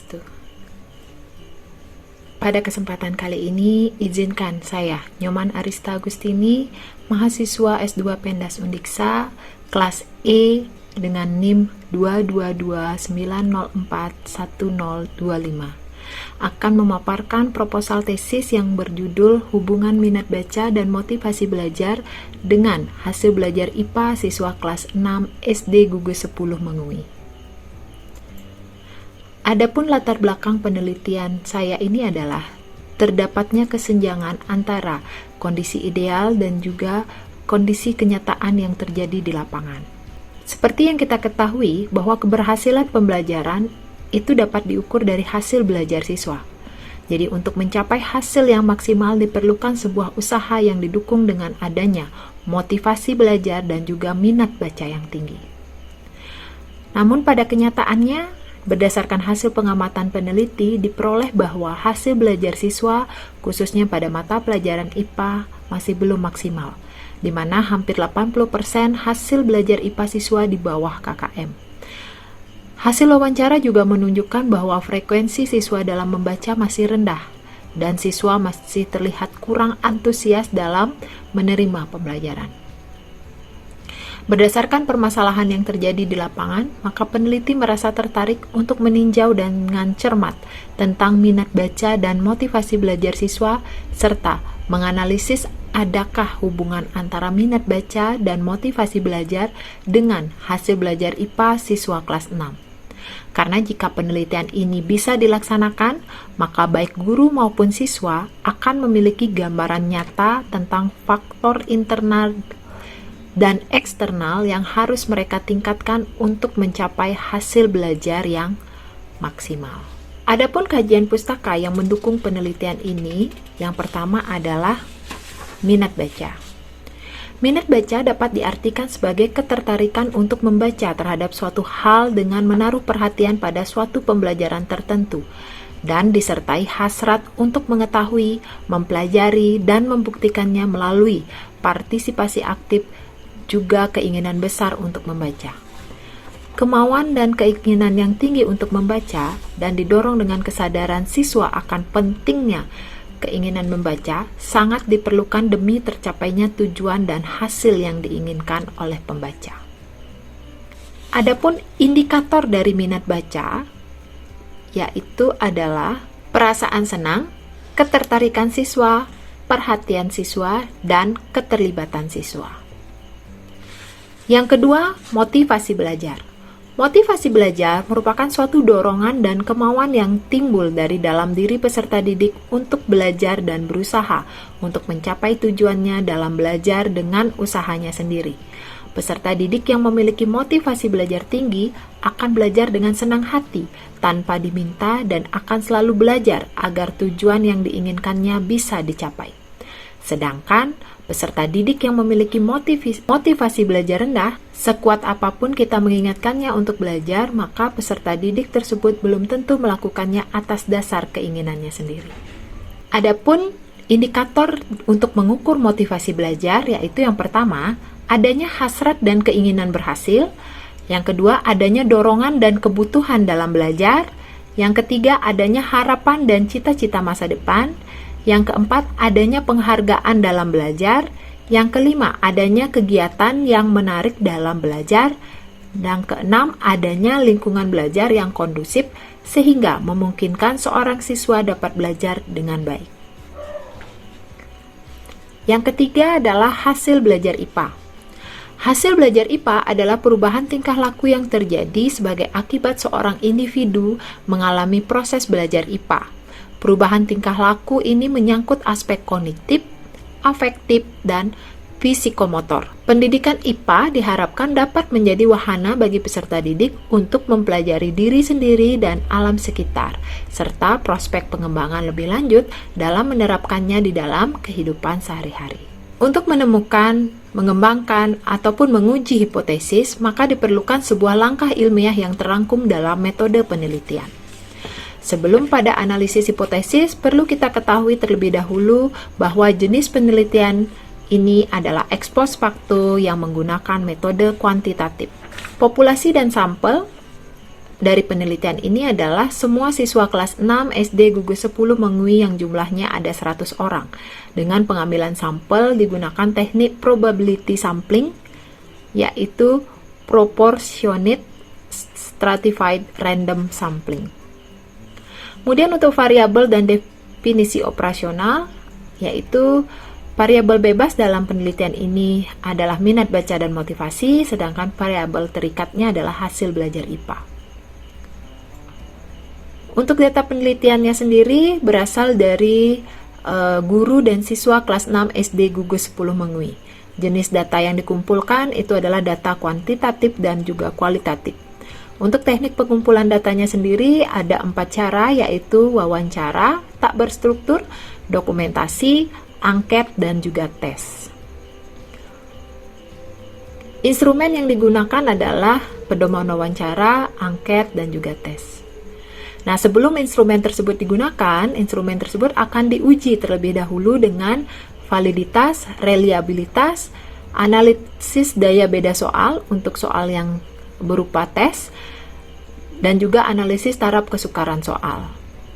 Swastiastu. Pada kesempatan kali ini, izinkan saya, Nyoman Arista Agustini, mahasiswa S2 Pendas Undiksa, kelas E dengan NIM 22290410025, akan memaparkan proposal tesis yang berjudul Hubungan Minat Baca dan Motivasi Belajar dengan Hasil Belajar IPA Siswa Kelas 6 SD Gugus 10 Mengui. Adapun latar belakang penelitian saya ini adalah terdapatnya kesenjangan antara kondisi ideal dan juga kondisi kenyataan yang terjadi di lapangan. Seperti yang kita ketahui bahwa keberhasilan pembelajaran itu dapat diukur dari hasil belajar siswa. Jadi untuk mencapai hasil yang maksimal diperlukan sebuah usaha yang didukung dengan adanya motivasi belajar dan juga minat baca yang tinggi. Namun pada kenyataannya, berdasarkan hasil pengamatan peneliti, diperoleh bahwa hasil belajar siswa, khususnya pada mata pelajaran IPA, masih belum maksimal, di mana hampir 80% hasil belajar IPA siswa di bawah KKM. Hasil wawancara juga menunjukkan bahwa frekuensi siswa dalam membaca masih rendah, dan siswa masih terlihat kurang antusias dalam menerima pembelajaran. Berdasarkan permasalahan yang terjadi di lapangan, maka peneliti merasa tertarik untuk meninjau dengan cermat tentang minat baca dan motivasi belajar siswa, serta menganalisis adakah hubungan antara minat baca dan motivasi belajar dengan hasil belajar IPA siswa kelas 6. Karena jika penelitian ini bisa dilaksanakan, maka baik guru maupun siswa akan memiliki gambaran nyata tentang faktor internal dan eksternal yang harus mereka tingkatkan untuk mencapai hasil belajar yang maksimal. Adapun kajian pustaka yang mendukung penelitian ini, yang pertama adalah minat baca. Minat baca dapat diartikan sebagai ketertarikan untuk membaca terhadap suatu hal dengan menaruh perhatian pada suatu pembelajaran tertentu, dan disertai hasrat untuk mengetahui, mempelajari, dan membuktikannya melalui partisipasi aktif, juga keinginan besar untuk membaca. Kemauan dan keinginan yang tinggi untuk membaca dan didorong dengan kesadaran siswa akan pentingnya keinginan membaca sangat diperlukan demi tercapainya tujuan dan hasil yang diinginkan oleh pembaca. Adapun indikator dari minat baca yaitu adalah perasaan senang, ketertarikan siswa, perhatian siswa, dan keterlibatan siswa. Yang kedua, motivasi belajar. Motivasi belajar merupakan suatu dorongan dan kemauan yang timbul dari dalam diri peserta didik untuk belajar dan berusaha untuk mencapai tujuannya dalam belajar dengan usahanya sendiri. Peserta didik yang memiliki motivasi belajar tinggi akan belajar dengan senang hati, tanpa diminta, dan akan selalu belajar agar tujuan yang diinginkannya bisa dicapai. Sedangkan peserta didik yang memiliki motivasi belajar rendah, sekuat apapun kita mengingatkannya untuk belajar, maka peserta didik tersebut belum tentu melakukannya atas dasar keinginannya sendiri. Adapun indikator untuk mengukur motivasi belajar yaitu yang pertama, adanya hasrat dan keinginan berhasil, yang kedua, adanya dorongan dan kebutuhan dalam belajar, yang ketiga, adanya harapan dan cita-cita masa depan, yang keempat, adanya penghargaan dalam belajar. Yang kelima, adanya kegiatan yang menarik dalam belajar. Dan keenam, adanya lingkungan belajar yang kondusif sehingga memungkinkan seorang siswa dapat belajar dengan baik. Yang ketiga adalah hasil belajar IPA. Hasil belajar IPA adalah perubahan tingkah laku yang terjadi sebagai akibat seorang individu mengalami proses belajar IPA. Perubahan tingkah laku ini menyangkut aspek kognitif, afektif, dan fisikomotor. Pendidikan IPA diharapkan dapat menjadi wahana bagi peserta didik untuk mempelajari diri sendiri dan alam sekitar, serta prospek pengembangan lebih lanjut dalam menerapkannya di dalam kehidupan sehari-hari. Untuk menemukan, mengembangkan, ataupun menguji hipotesis, maka diperlukan sebuah langkah ilmiah yang terangkum dalam metode penelitian. Sebelum pada analisis hipotesis, perlu kita ketahui terlebih dahulu bahwa jenis penelitian ini adalah ex post facto yang menggunakan metode kuantitatif. Populasi dan sampel dari penelitian ini adalah semua siswa kelas 6 SD gugus 10 Mengui yang jumlahnya ada 100 orang. Dengan pengambilan sampel digunakan teknik probability sampling, yaitu proportionate stratified random sampling. Kemudian untuk variabel dan definisi operasional, yaitu variabel bebas dalam penelitian ini adalah minat baca dan motivasi, sedangkan variabel terikatnya adalah hasil belajar IPA. Untuk data penelitiannya sendiri berasal dari guru dan siswa kelas 6 SD gugus 10 Mengui. Jenis data yang dikumpulkan itu adalah data kuantitatif dan juga kualitatif. Untuk teknik pengumpulan datanya sendiri ada 4 cara, yaitu wawancara, tak berstruktur, dokumentasi, angket, dan juga tes. Instrumen yang digunakan adalah pedoman wawancara, angket, dan juga tes. Nah, sebelum instrumen tersebut digunakan, instrumen tersebut akan diuji terlebih dahulu dengan validitas, reliabilitas, analisis daya beda soal untuk soal yang berupa tes, dan juga analisis taraf kesukaran soal.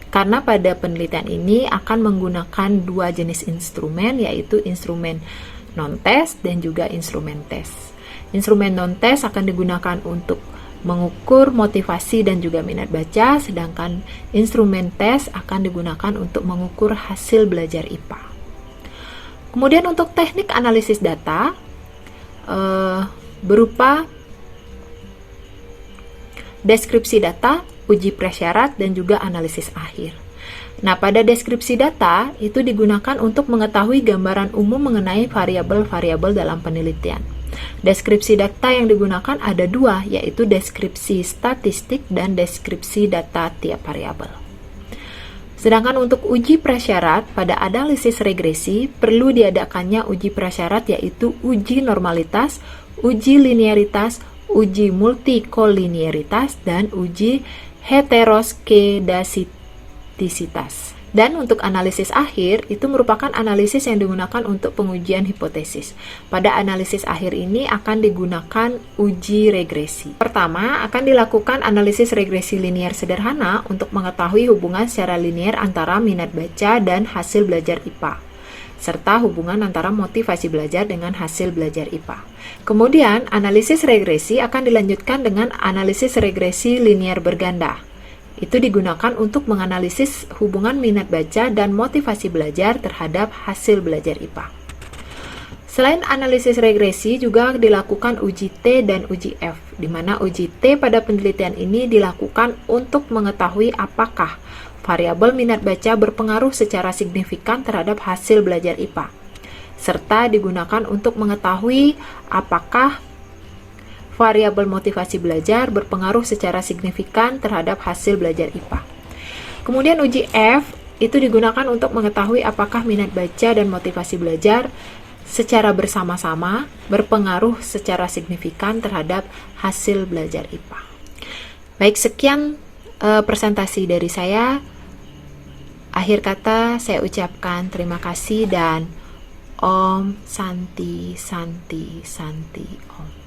Karena pada penelitian ini akan menggunakan 2 jenis instrumen, yaitu instrumen non-tes dan juga instrumen tes. Instrumen non-tes akan digunakan untuk mengukur motivasi dan juga minat baca, sedangkan instrumen tes akan digunakan untuk mengukur hasil belajar IPA. Kemudian untuk teknik analisis data berupa deskripsi data, uji prasyarat, dan juga analisis akhir. Nah, pada deskripsi data itu digunakan untuk mengetahui gambaran umum mengenai variabel-variabel dalam penelitian. Deskripsi data yang digunakan ada 2, yaitu deskripsi statistik dan deskripsi data tiap variabel. Sedangkan untuk uji prasyarat, pada analisis regresi perlu diadakannya uji prasyarat, yaitu uji normalitas, uji linearitas, uji multikolinearitas, dan uji heteroskedastisitas. Dan untuk analisis akhir, itu merupakan analisis yang digunakan untuk pengujian hipotesis. Pada analisis akhir ini akan digunakan uji regresi. Pertama, akan dilakukan analisis regresi linear sederhana untuk mengetahui hubungan secara linear antara minat baca dan hasil belajar IPA, serta hubungan antara motivasi belajar dengan hasil belajar IPA. Kemudian, analisis regresi akan dilanjutkan dengan analisis regresi linear berganda. Itu digunakan untuk menganalisis hubungan minat baca dan motivasi belajar terhadap hasil belajar IPA. Selain analisis regresi, juga dilakukan uji T dan uji F, di mana uji T pada penelitian ini dilakukan untuk mengetahui apakah variabel minat baca berpengaruh secara signifikan terhadap hasil belajar IPA, serta digunakan untuk mengetahui apakah variabel motivasi belajar berpengaruh secara signifikan terhadap hasil belajar IPA. Kemudian uji F itu digunakan untuk mengetahui apakah minat baca dan motivasi belajar secara bersama-sama berpengaruh secara signifikan terhadap hasil belajar IPA. Baik, sekian presentasi dari saya. Akhir kata saya ucapkan terima kasih dan Om Santi Santi Santi Om.